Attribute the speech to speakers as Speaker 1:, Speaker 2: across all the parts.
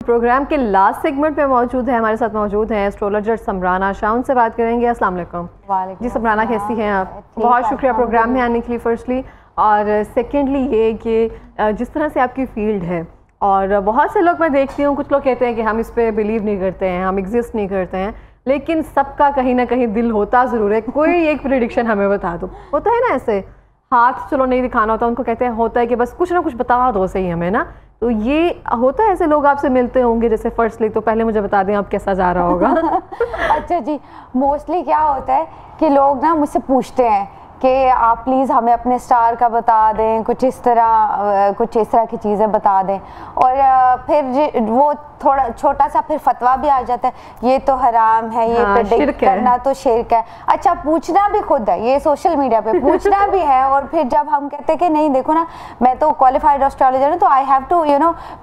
Speaker 1: Programme के last segment में मौजूद है, हमारे साथ मौजूद हैं एस्ट्रोलॉजर समराना शाह। उनसे बात करेंगे। अस्सलाम वालेकुम जी समराना, कैसी हैं आप? बहुत शुक्रिया प्रोग्राम में आने के लिए फर्स्टली, और सेकेंडली ये कि जिस तरह से आपकी फील्ड है, और बहुत से लोग मैं देखती हूँ, कुछ लोग कहते हैं कि हम इस पर बिलीव नहीं करते हैं, हम एग्जिस्ट नहीं करते हैं, लेकिन सबका कहीं ना कहीं दिल होता ज़रूर है। कोई एक प्रेडिक्शन हमें बता दो, होता है ना ऐसे, हाथ चलो नहीं दिखाना होता, उनको कहते हैं होता है कि बस कुछ ना कुछ बता दो सही हमें ना। तो ये होता है, ऐसे लोग आपसे मिलते होंगे जैसे फर्स्टली, तो पहले मुझे बता दें आप कैसा जा रहा होगा।
Speaker 2: अच्छा जी, मोस्टली क्या होता है कि लोग ना मुझसे पूछते हैं कि आप प्लीज़ हमें अपने स्टार का बता दें, कुछ इस तरह की चीज़ें बता दें, और फिर वो थोड़ा छोटा सा फिर फतवा भी आ जाता है, ये तो हराम है, ये प्रेडिक्ट करना तो शिर्क है। अच्छा, पूछना भी खुद है, ये सोशल मीडिया पे पूछना भी है, और फिर जब हम कहते हैं कि नहीं देखो ना, मैं तो क्वालिफाइड एस्ट्रोलॉजर हूँ, तो आई हैव टू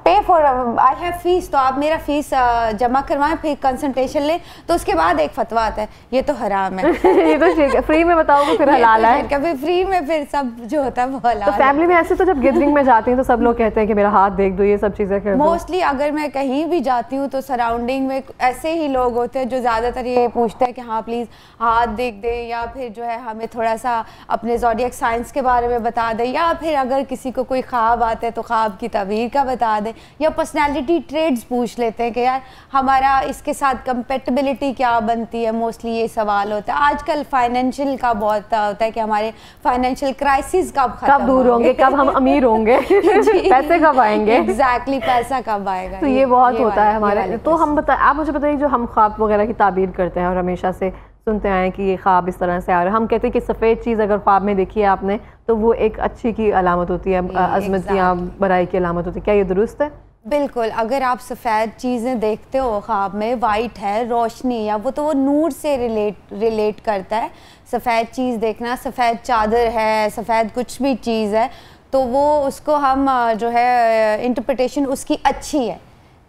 Speaker 2: पे फॉर, आई हैव फीस, तो आप मेरा फीस जमा करवाएं, फिर कंसल्टेशन लें, तो उसके बाद एक फतवा आता है ये तो हराम है।
Speaker 1: ये तो ठीक है, फ्री में बताओगे फिर हलाल है,
Speaker 2: कभी फ्री में, फिर सब जो होता है वो हलाल।
Speaker 1: तो फैमिली में ऐसे तो जब गैदरिंग में जाती हैं तो सब लोग कहते हैं कि मेरा हाथ देख दो, ये सब चीज़ें कर दो।
Speaker 2: मोस्टली अगर मैं कहीं भी जाती हूँ तो सराउंडिंग में ऐसे ही लोग होते हैं जो ज़्यादातर ये पूछते हैं कि हाँ प्लीज़ हाथ देख दें, या फिर जो है हमें थोड़ा सा अपने ज़ोडिएक साइंस के बारे में बता दें, या फिर अगर किसी को कोई ख्वाब आता है तो ख्वाब की तबीर का बता दें, या पर्सनैलिटी ट्रेड्स पूछ लेते हैं कि यार हमारा इसके साथ कंपेटिबिलिटी क्या बनती है। मोस्टली ये सवाल होता है। आजकल फाइनेंशियल का बहुत होता है कि हमारे फाइनेंशियल क्राइसिस कब
Speaker 1: दूर होंगे, कब हम अमीर होंगे, पैसे कब आएंगे,
Speaker 2: एग्जैक्टली पैसा कब आएगा,
Speaker 1: तो ये बहुत होता है हमारे। तो हम आप मुझे बताइए, जो हम ख्वाब वगैरह की ताबीर करते हैं और हमेशा से सुनते आए कि ये ख्वाब इस तरह से आ रहा है, हम कहते हैं कि सफ़ेद चीज़ अगर ख्वाब में देखी है आपने तो वो एक अच्छी की अलामत होती है, अज़मत या बड़ाई की अलामत होती है, क्या ये दुरुस्त है?
Speaker 2: बिल्कुल, अगर आप सफ़ेद चीज़ें देखते हो ख्वाब में, वाइट है, रोशनी, या वो तो वो नूर से रिलेट करता है। सफ़ेद चीज़ देखना, सफ़ेद चादर है, सफ़ेद कुछ भी चीज़ है, तो वो उसको हम जो है इंटरप्रिटेशन उसकी अच्छी है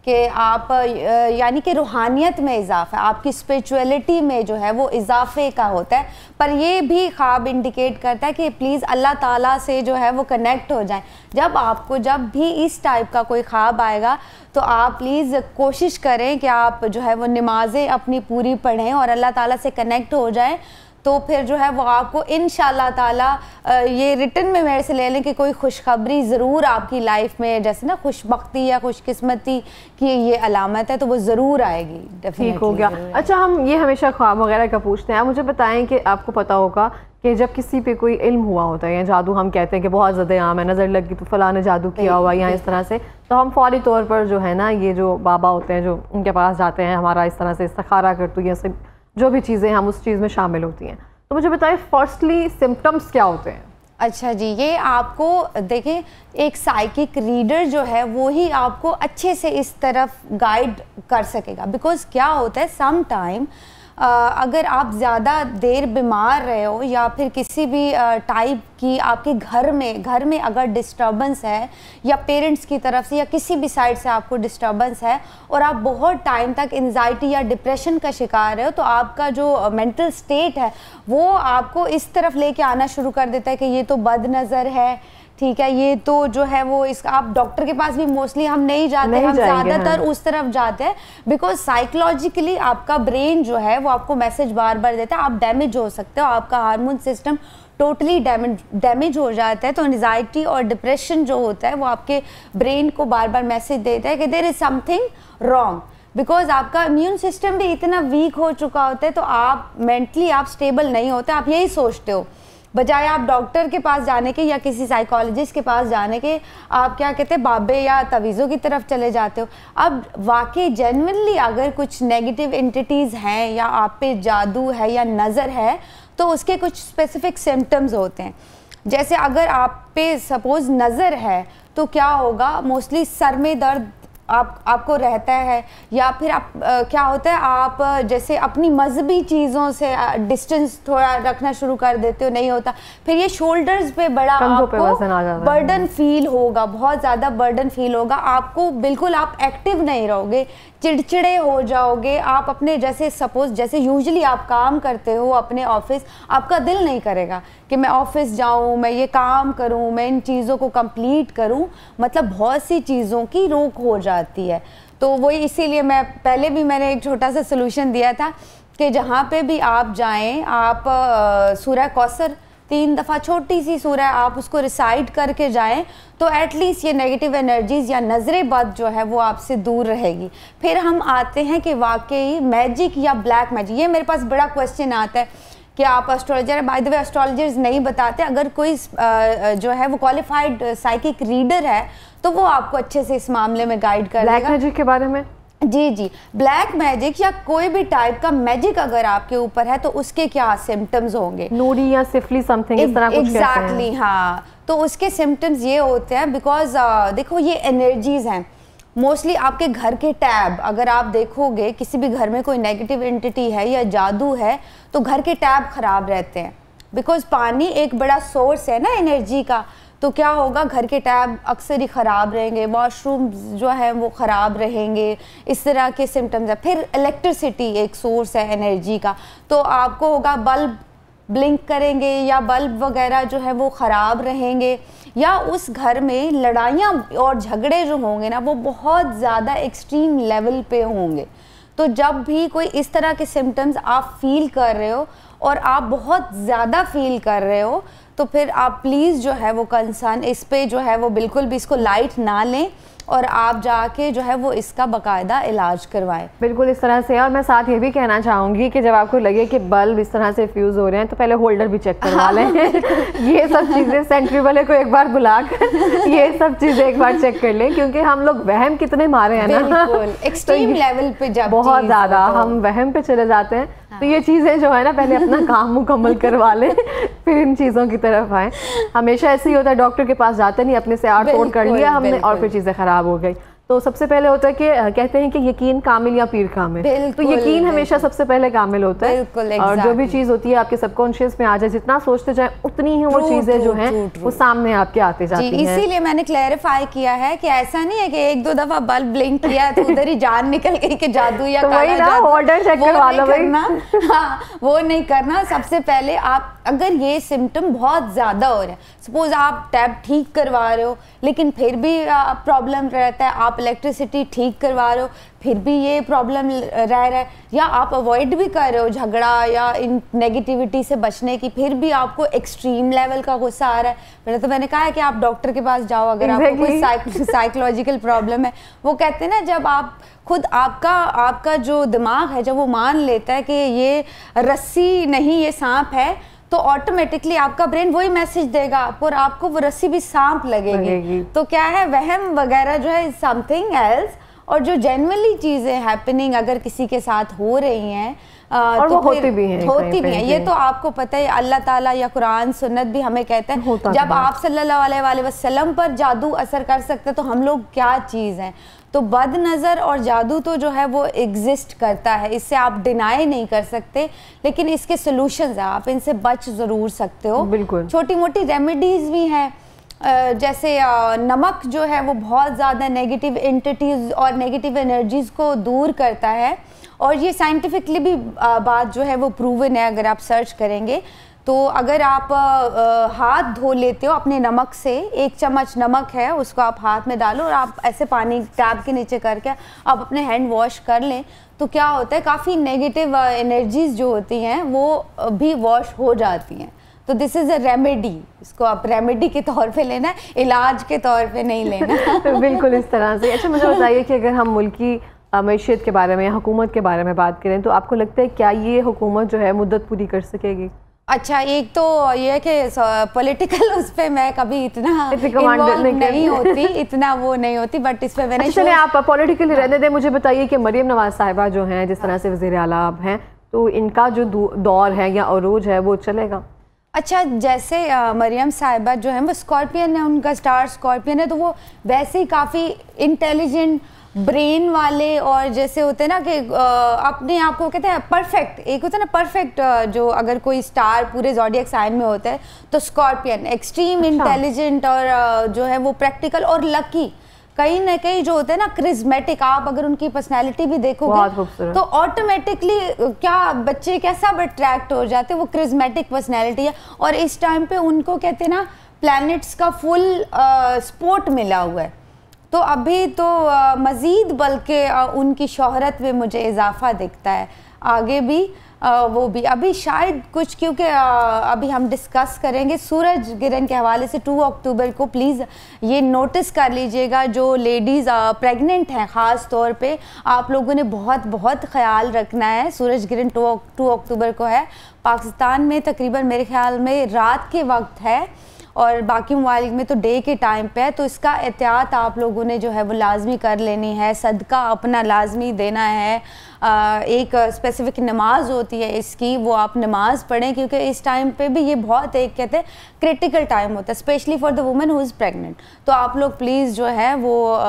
Speaker 2: कि आप यानी कि रूहानियत में इजाफा, आपकी स्पिरिचुअलिटी में जो है वो इजाफे का होता है। पर ये भी ख्वाब इंडिकेट करता है कि प्लीज़ अल्लाह ताला से जो है वो कनेक्ट हो जाए। जब भी इस टाइप का कोई ख्वाब आएगा तो आप प्लीज़ कोशिश करें कि आप जो है वो नमाज़ें अपनी पूरी पढ़ें और अल्लाह ताला से कनेक्ट हो जाएं, तो फिर जो है वो आपको इंशाल्लाह ताला ये रिटर्न में मेरे से ले लें कि कोई खुशखबरी ज़रूर आपकी लाइफ में, जैसे ना खुशबख्ती या खुशकिस्मती की ये अलामत है, तो वो ज़रूर आएगी।
Speaker 1: ठीक हो गया। अच्छा, हम ये हमेशा ख्वाब वगैरह का पूछते हैं, आप मुझे बताएं कि आपको पता होगा कि जब किसी पे कोई इल्म हुआ होता है या जादू, हम कहते हैं कि बहुत ज़्यादा आम है, नज़र लग गई तो फलां ने जादू किया हुआ या इस तरह से, तो हम फौरी तौर पर जो है ना, ये जो बाबा होते हैं जो उनके पास जाते हैं, हमारा इस तरह से इस्तिखारा कर, तो ये सब जो भी चीज़ें हम उस चीज़ में शामिल होती हैं। तो मुझे बताइए फर्स्टली सिम्टम्स क्या होते हैं?
Speaker 2: अच्छा जी, ये आपको देखें, एक साइकिक रीडर जो है वो ही आपको अच्छे से इस तरफ गाइड कर सकेगा। बिकॉज क्या होता है, सम टाइम अगर आप ज़्यादा देर बीमार रहे हो, या फिर किसी भी टाइप की आपके घर में अगर डिस्टर्बेंस है, या पेरेंट्स की तरफ से या किसी भी साइड से आपको डिस्टर्बेंस है, और आप बहुत टाइम तक एंजाइटी या डिप्रेशन का शिकार है, तो आपका जो मेंटल स्टेट है वो आपको इस तरफ लेके आना शुरू कर देता है कि ये तो बद नज़र है, ठीक है, ये तो जो है वो इसका, आप डॉक्टर के पास भी मोस्टली हम नहीं जाते, हम ज़्यादातर उस तरफ जाते हैं, बिकॉज साइकोलॉजिकली आपका ब्रेन जो है वो आपको मैसेज बार बार देता है आप डैमेज हो सकते हो, आपका हार्मोन सिस्टम टोटली डैमेज हो जाता है। तो एंजाइटी और डिप्रेशन जो होता है वो आपके ब्रेन को बार बार मैसेज देता है कि there is something wrong, because आपका इम्यून सिस्टम भी इतना वीक हो चुका होता है, तो आप मेंटली आप स्टेबल नहीं होते, आप यही सोचते हो, बजाय आप डॉक्टर के पास जाने के या किसी साइकोलॉजिस्ट के पास जाने के, आप क्या कहते हैं बाबे या तवीज़ों की तरफ चले जाते हो। अब वाकई जेन्युइनली अगर कुछ नेगेटिव एंटिटीज़ हैं, या आप पे जादू है या नज़र है, तो उसके कुछ स्पेसिफिक सिम्टम्स होते हैं। जैसे अगर आप पे सपोज़ नज़र है तो क्या होगा, मोस्टली सर में दर्द आपको रहता है, या फिर आप क्या होता है, आप जैसे अपनी मजहबी चीज़ों से डिस्टेंस थोड़ा रखना शुरू कर देते हो, नहीं होता, फिर ये शोल्डर्स पे बड़ा आपको बर्डन फील होगा, बहुत ज़्यादा बर्डन फील होगा आपको, बिल्कुल आप एक्टिव नहीं रहोगे, चिड़चिड़े हो जाओगे आप अपने, जैसे सपोज जैसे यूजुअली आप काम करते हो अपने ऑफिस, आपका दिल नहीं करेगा कि मैं ऑफिस जाऊं, मैं ये काम करूं, मैं इन चीज़ों को कंप्लीट करूं, मतलब बहुत सी चीज़ों की रोक हो जाती है। तो वही इसीलिए मैंने एक छोटा सा सोल्यूशन दिया था कि जहाँ पे भी आप जाएं, आप सूरह कौसर 3 दफ़ा, छोटी सी सूरह, आप उसको रिसाइट करके जाएं तो एटलीस्ट ये नेगेटिव एनर्जीज या नज़र बद जो है वो आपसे दूर रहेगी। फिर हम आते हैं कि वाकई मैजिक या ब्लैक मैजिक, ये मेरे पास बड़ा क्वेश्चन आता है कि आप astrologer, by the way astrologers नहीं बताते, अगर कोई जो है वो क्वालिफाइड साइकिक रीडर है तो वो आपको अच्छे से इस मामले में गाइड कर देगा।
Speaker 1: ब्लैक मैजिक के बारे में?
Speaker 2: जी, ब्लैक मैजिक या कोई भी टाइप का मैजिक अगर आपके ऊपर है तो उसके क्या सिम्टम्स होंगे?
Speaker 1: नूरी या सिफली समथिंग इस तरह कुछ
Speaker 2: एग्जैक्टली, हाँ। तो उसके सिम्टम्स ये होते हैं बिकॉज देखो ये एनर्जीज हैं मोस्टली। आपके घर के टैब अगर आप देखोगे, किसी भी घर में कोई नेगेटिव एंटिटी है या जादू है तो घर के टैब खराब रहते हैं, बिकॉज पानी एक बड़ा सोर्स है ना एनर्जी का। तो क्या होगा, घर के टैब अक्सर ही ख़राब रहेंगे, वॉशरूम जो है वो ख़राब रहेंगे, इस तरह के सिम्टम्स है। फिर इलेक्ट्रिसिटी एक सोर्स है एनर्जी का, तो आपको होगा बल्ब ब्लिंक करेंगे या बल्ब वगैरह जो है वो ख़राब रहेंगे, या उस घर में लड़ाइयाँ और झगड़े जो होंगे ना वो बहुत ज़्यादा एक्सट्रीम लेवल पे होंगे। तो जब भी कोई इस तरह के सिम्टम्स आप फील कर रहे हो और आप बहुत ज़्यादा फील कर रहे हो तो फिर आप प्लीज़ जो है वो कंसर्न इस पे जो है वो बिल्कुल भी इसको लाइट ना लें और आप जाके जो है वो इसका बाकायदा इलाज करवाएं।
Speaker 1: बिल्कुल इस तरह से। और मैं साथ ये भी कहना चाहूँगी कि जब आपको लगे कि बल्ब इस तरह से फ्यूज़ हो रहे हैं तो पहले होल्डर भी चेक करवा लें। ये सब चीज़ें सेंट्री वाले को एक बार बुलाकर ये सब चीज़ें एक बार चेक कर लें, क्योंकि हम लोग वहम कितने मारे हैं ना,
Speaker 2: एक्सट्रीम लेवल पे जब
Speaker 1: बहुत ज़्यादा हम वहम पे चले जाते हैं। तो ये चीज़ें जो है ना पहले अपना काम मुकम्मल करवा लें फिर इन चीज़ों की तरफ आए। हमेशा ऐसे ही होता है, डॉक्टर के पास जाते नहीं, अपने से आड़ तोड़ कर लिया हमने और फिर चीज़ें ख़राब हो गई। तो सबसे पहले होता है कि कहते हैं कि यकीन कामिल या पीर कामिल, तो यकीन हमेशा सबसे पहले कामिल होता है। और जो भी चीज़ होती है आपके सबकॉन्शियस में आ जाए, जितना सोचते जाए उतनी ही वो चीज़ें जो हैं वो सामने आपके आते जाती हैं।
Speaker 2: इसीलिए मैंने क्लैरिफाई किया है कि ऐसा नहीं है कि 1-2 दफ़ा बल्ब ब्लिंक किया तो उधर ही जान निकल गई कि जादू या काला जादू,
Speaker 1: ऑर्डर चेक करवा लो भाई।
Speaker 2: हाँ, वो नहीं करना। सबसे पहले आप अगर ये सिम्टम बहुत ज़्यादा हो रहे हैं, सपोज आप टैप ठीक करवा रहे हो लेकिन फिर भी प्रॉब्लम रहता है, आप इलेक्ट्रिसिटी ठीक करवा रहे हो फिर भी ये प्रॉब्लम रह रहा है, या आप अवॉइड भी कर रहे हो झगड़ा या इन नेगेटिविटी से बचने की, फिर भी आपको एक्सट्रीम लेवल का गुस्सा आ रहा है, पहले तो मैंने कहा है कि आप डॉक्टर के पास जाओ अगर आपको कोई साइकोलॉजिकल प्रॉब्लम है। वो कहते हैं ना, जब आप खुद आपका जो दिमाग है जब वो मान लेता है कि ये रस्सी नहीं ये सांप है, तो ऑटोमेटिकली आपका ब्रेन वही मैसेज देगा आपको और आपको वो रस्सी भी सांप लगेगी। तो क्या है, वहम वगैरह जो है समथिंग एल्स, और जो जेन्युइनली चीज़ें हैपनिंग अगर किसी के साथ हो रही हैं
Speaker 1: और
Speaker 2: तो
Speaker 1: वो होती भी हैं,
Speaker 2: ये तो आपको पता है। अल्लाह ताला या कुरान सुन्नत भी हमें कहते हैं जब आप सल्लल्लाहु अलैहि वसल्लम पर जादू असर कर सकते तो हम लोग क्या चीज़ हैं। तो बद नज़र और जादू तो जो है वो एग्जिस्ट करता है, इससे आप डिनाई नहीं कर सकते, लेकिन इसके सोल्यूशंस हैं, आप इनसे बच ज़रूर सकते हो।
Speaker 1: बिल्कुल
Speaker 2: छोटी मोटी रेमेडीज़ भी हैं, जैसे नमक जो है वो बहुत ज़्यादा नेगेटिव एंटिटीज़ और नेगेटिव एनर्जीज़ को दूर करता है, और ये साइंटिफिकली भी बात जो है वो प्रूवन है। अगर आप सर्च करेंगे तो अगर आप हाथ धो लेते हो अपने नमक से, 1 चम्मच नमक है उसको आप हाथ में डालो और आप ऐसे पानी टैप के नीचे करके आप अपने हैंड वॉश कर लें, तो क्या होता है काफ़ी नेगेटिव एनर्जीज़ जो होती हैं वो भी वॉश हो जाती हैं। तो दिस इज़ अ रेमेडी, इसको आप रेमेडी के तौर पे लेना, इलाज के तौर पे नहीं लेना।
Speaker 1: बिल्कुल इस तरह से। अच्छा मुझे बताइए कि अगर हम मुल्की मैशियत के बारे में या हुकूमत के बारे में बात करें तो आपको लगता है क्या ये हुकूमत जो है मुद्दत पूरी कर सकेगी?
Speaker 2: अच्छा, एक तो ये है कि पॉलिटिकल उस पर मैं कभी इतना इन्वॉल्व नहीं होती, इतना वो नहीं होती, बट इस पर मैंने
Speaker 1: चलिए आप पॉलिटिकली रहने दें। मुझे बताइए कि मरियम नवाज साहिबा जो हैं, जिस तरह से वज़ीर आला अब हैं, तो इनका जो दौर है या अरूज है वो चलेगा?
Speaker 2: अच्छा, जैसे मरियम साहिबा जो है वो स्कॉर्पियन है, उनका स्टार स्कॉर्पियन है, तो वो वैसे ही काफ़ी इंटेलिजेंट ब्रेन वाले, और जैसे होते हैं ना कि अपने आप को कहते हैं परफेक्ट, एक होता है ना परफेक्ट, जो अगर कोई स्टार पूरे ज़ोडिएक साइन में होता है तो स्कॉर्पियन एक्सट्रीम इंटेलिजेंट और जो है वो प्रैक्टिकल और लकी, कहीं ना कहीं जो होते हैं ना क्रिज्मेटिक। आप अगर उनकी पर्सनैलिटी भी देखोगे तो ऑटोमेटिकली क्या बच्चे क्या सब अट्रैक्ट हो जाते हैं, वो क्रिज्मेटिक पर्सनैलिटी है। और इस टाइम पे उनको कहते हैं ना प्लैनेट्स का फुल सपोर्ट मिला हुआ है, तो अभी तो मज़ीद बल्कि उनकी शोहरत में मुझे इजाफा दिखता है, आगे भी वो भी अभी शायद कुछ, क्योंकि अभी हम डिस्कस करेंगे सूरज गिरन के हवाले से 2 अक्टूबर को। प्लीज़ ये नोटिस कर लीजिएगा, जो लेडीज़ प्रेग्नेंट हैं ख़ास तौर पे, आप लोगों ने बहुत बहुत ख्याल रखना है। सूरज गिरन 2 अक्टूबर को है। पाकिस्तान में तकरीबन मेरे ख्याल में रात के वक्त है और बाकी ममालिक में तो डे के टाइम पे है, तो इसका एहतियात आप लोगों ने जो है वो लाजमी कर लेनी है। सदका अपना लाजमी देना है। एक स्पेसिफिक नमाज होती है इसकी, वो आप नमाज पढ़ें, क्योंकि इस टाइम पे भी ये बहुत एक कहते हैं क्रिटिकल टाइम होता है, specially for the women who is pregnant. तो आप लोग प्लीज़ जो है वो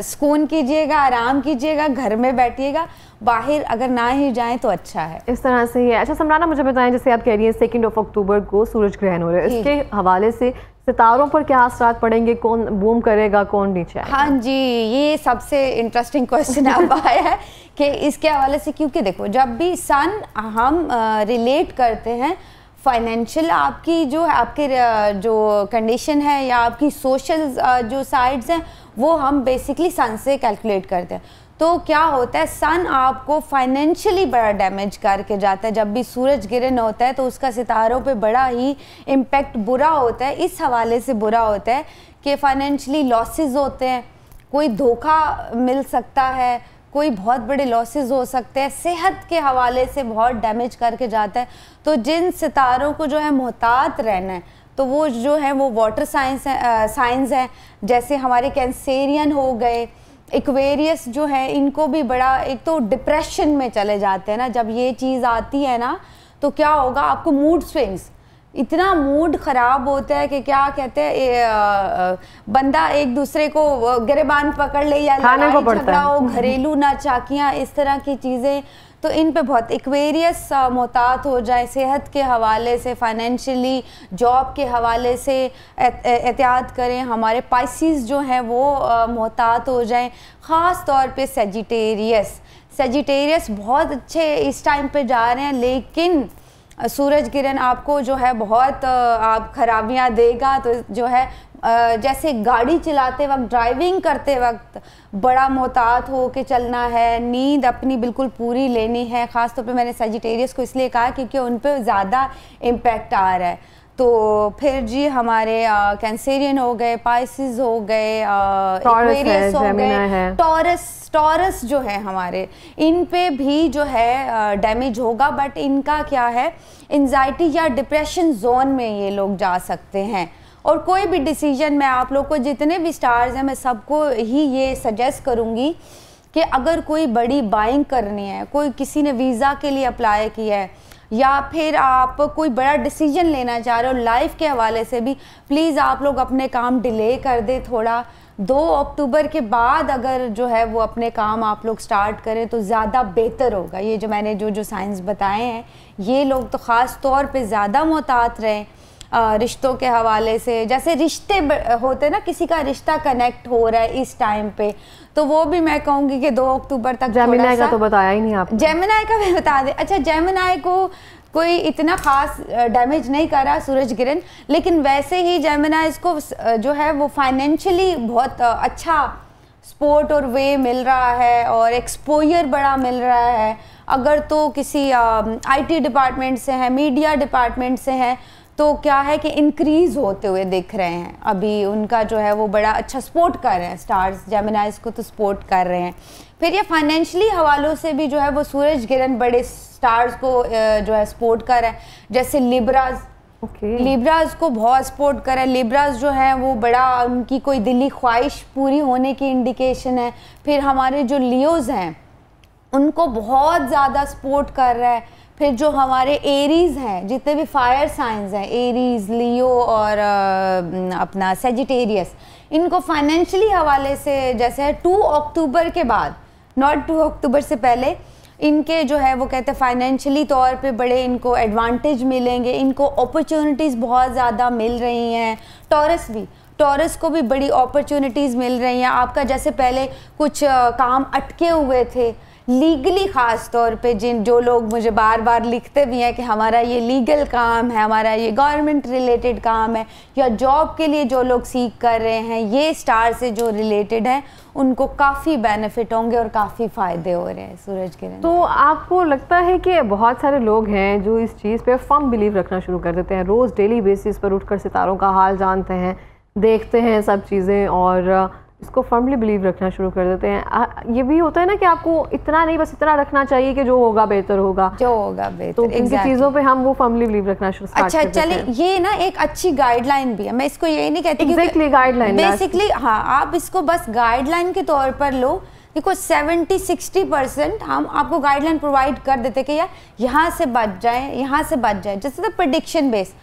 Speaker 2: सुकून कीजिएगा, आराम कीजिएगा, घर में बैठिएगा, बाहर अगर ना ही जाएं तो अच्छा है।
Speaker 1: इस तरह से ही है। अच्छा समराना, मुझे बताएं, जैसे आप कह रही हैं 2 अक्टूबर को सूरज ग्रहण हो रहा है, इसके हवाले से सितारों पर क्या असरात पड़ेंगे, कौन बूम करेगा, कौन नीचे आएगा?
Speaker 2: हाँ जी, ये सबसे इंटरेस्टिंग क्वेश्चन अब आया है कि इसके हवाले से, क्योंकि देखो जब भी सन हम रिलेट करते हैं फाइनेंशियल आपकी जो है, आपके जो कंडीशन है या आपकी सोशल जो साइड्स हैं, वो हम बेसिकली सन से कैलकुलेट करते हैं। तो क्या होता है, सन आपको फाइनेंशियली बड़ा डैमेज करके जाता है। जब भी सूरज गिरन होता है तो उसका सितारों पे बड़ा ही इम्पेक्ट बुरा होता है। इस हवाले से बुरा होता है कि फाइनेंशियली लॉसेस होते हैं, कोई धोखा मिल सकता है, कोई बहुत बड़े लॉसेस हो सकते हैं, सेहत के हवाले से बहुत डैमेज करके जाता है। तो जिन सितारों को जो है मोहतात रहना है, तो वो जो है वो वाटर साइंस है, जैसे हमारे कैंसेरियन हो गए, एक्वेरियस जो है, इनको भी बड़ा एक तो डिप्रेशन में चले जाते हैं ना। जब ये चीज़ आती है ना तो क्या होगा, आपको मूड स्विंग्स, इतना मूड ख़राब होता है कि क्या कहते हैं बंदा एक दूसरे को गिरबान पकड़ ले या लड़ाई झगड़ा हो, घरेलू नाचाकियाँ, इस तरह की चीज़ें। तो इन पे बहुत एक्वेरियस मोहतात हो जाए, सेहत के हवाले से, फाइनेंशियली, जॉब के हवाले से एहतियात करें। हमारे पाइसिस जो हैं वो मोहतात हो जाएं, ख़ास तौर पे सेजिटेरियस बहुत अच्छे इस टाइम पे जा रहे हैं, लेकिन सूरज किरण आपको जो है बहुत आप खराबियाँ देगा। तो जो है जैसे गाड़ी चलाते वक्त, ड्राइविंग करते वक्त बड़ा मोहतात हो के चलना है, नींद अपनी बिल्कुल पूरी लेनी है। ख़ास तौर पे मैंने सेजिटेरियस को इसलिए कहा क्योंकि उन पर ज़्यादा इम्पेक्ट आ रहा है। तो फिर जी हमारे कैंसेरियन हो गए, पाइसिस हो गए, एक्वेरियस हो गए, टॉरस जो है हमारे, इन पे भी जो है डैमेज होगा। बट इनका क्या है, एंजाइटी या डिप्रेशन जोन में ये लोग जा सकते हैं। और कोई भी डिसीजन, मैं आप लोग को जितने भी स्टार्स हैं, मैं सबको ही ये सजेस्ट करूँगी कि अगर कोई बड़ी बाइंग करनी है, कोई किसी ने वीज़ा के लिए अप्लाई किया है, या फिर आप कोई बड़ा डिसीजन लेना चाह रहे हो लाइफ के हवाले से भी, प्लीज़ आप लोग अपने काम डिले कर दे थोड़ा। 2 अक्टूबर के बाद अगर जो है वो अपने काम आप लोग स्टार्ट करें तो ज़्यादा बेहतर होगा। ये जो मैंने जो साइंस बताए हैं, ये लोग तो ख़ास तौर पे ज़्यादा मोहतात रहें रिश्तों के हवाले से। जैसे रिश्ते होते हैं ना, किसी का रिश्ता कनेक्ट हो रहा है इस टाइम पे, तो वो भी मैं कहूँगी कि 2 अक्टूबर तक।
Speaker 1: जेमिनी का तो बताया ही नहीं आपने।
Speaker 2: जेमिनी का भी बता दें। अच्छा, जेमिनी को कोई इतना ख़ास डैमेज नहीं करा सूरज किरण, लेकिन वैसे ही जेमिनी इसको जो है वो फाइनेंशियली बहुत अच्छा सपोर्ट और वे मिल रहा है और एक्सपोजर बड़ा मिल रहा है। अगर तो किसी IT डिपार्टमेंट से है, मीडिया डिपार्टमेंट से है, तो क्या है कि इंक्रीज़ होते हुए दिख रहे हैं। अभी उनका जो है वो बड़ा अच्छा सपोर्ट कर रहे हैं, स्टार्स जेमिनीज़ को तो सपोर्ट कर रहे हैं। फिर ये फाइनेंशियली हवालों से भी जो है वो सूरज किरण बड़े स्टार्स को जो है सपोर्ट कर रहे हैं। जैसे लिब्राज, लिब्राज को बहुत सपोर्ट कर रहा है। लिब्राज जो है वो बड़ा, उनकी कोई दिली ख्वाहिश पूरी होने की इंडिकेशन है। फिर हमारे जो लियोज़ हैं उनको बहुत ज़्यादा सपोर्ट कर रहा है। फिर जो हमारे एरीज़ हैं, जितने भी फायर साइंस हैं, एरीज़, लियो और अपना सेजिटेरियस, इनको फाइनेंशियली हवाले से जैसे 2 अक्टूबर के बाद, नॉट 2 अक्टूबर से पहले, इनके जो है वो कहते हैं फाइनेंशियली तौर पे बड़े इनको एडवांटेज मिलेंगे, इनको अपॉर्चुनिटीज़ बहुत ज़्यादा मिल रही हैं। टॉरस को भी बड़ी अपॉर्चुनिटीज़ मिल रही हैं। आपका जैसे पहले कुछ काम अटके हुए थे, लीगली ख़ास तौर पे जो लोग मुझे बार बार लिखते भी हैं कि हमारा ये लीगल काम है, हमारा ये गवर्नमेंट रिलेटेड काम है, या जॉब के लिए जो लोग सीख कर रहे हैं, ये स्टार से जो रिलेटेड हैं, उनको काफ़ी बेनिफिट होंगे और काफ़ी फ़ायदे हो रहे हैं। सूरज किरण,
Speaker 1: तो आपको लगता है कि बहुत सारे लोग हैं जो इस चीज़ पे फर्म बिलीव रखना शुरू कर देते हैं, रोज़ डेली बेसिस पर उठकर सितारों का हाल जानते हैं, देखते हैं सब चीज़ें और इसको फर्मली बिलीव रखना शुरू कर देते हैं। ये भी होता है ना कि आपको इतना नहीं, बस इतना रखना चाहिए कि जो होगा बेहतर होगा,
Speaker 2: जो होगा बेहतर।
Speaker 1: तो इनकी चीज़ों पे हम वो फर्मली बिलीव रखना शुरू कर देते हैं।
Speaker 2: अच्छा, चलिए, ये ना एक अच्छी गाइडलाइन भी है, मैं इसको ये नहीं कहती
Speaker 1: एग्जैक्टली गाइडलाइन,
Speaker 2: बेसिकली हाँ, आप इसको बस गाइडलाइन के तौर पर लो। देखो 70-60% हम आपको गाइडलाइन प्रोवाइड कर देते कि यार यहाँ से बच जाए, यहाँ से बच जाए। जैसे तो प्रेडिक्शन बेस,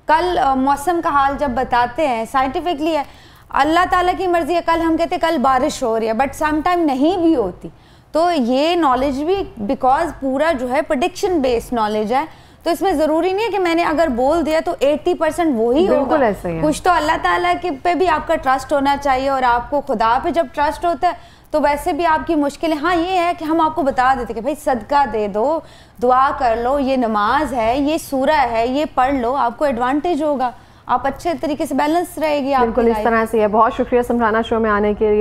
Speaker 2: कल मौसम का हाल जब बताते हैं साइंटिफिकली है, अल्लाह ताला की मर्जी है, कल हम कहते हैं कल बारिश हो रही है, बट सम टाइम नहीं भी होती। तो ये नॉलेज भी बिकॉज पूरा जो है प्रेडिक्शन बेस्ड नॉलेज है, तो इसमें ज़रूरी नहीं है कि मैंने अगर बोल दिया तो 80% वही होगा।
Speaker 1: ऐसा ही है।
Speaker 2: कुछ तो अल्लाह ताला के पे भी आपका ट्रस्ट होना चाहिए, और आपको खुदा पे जब ट्रस्ट होता है तो वैसे भी आपकी मुश्किलें, हाँ ये है कि हम आपको बता देते कि भाई सदका दे दो, दुआ कर लो, ये नमाज है, ये सूरह है, ये पढ़ लो, आपको एडवांटेज होगा, आप अच्छे तरीके से बैलेंस रहेगी।
Speaker 1: बिल्कुल इस तरह से है। बहुत शुक्रिया समराना शो में आने के लिए।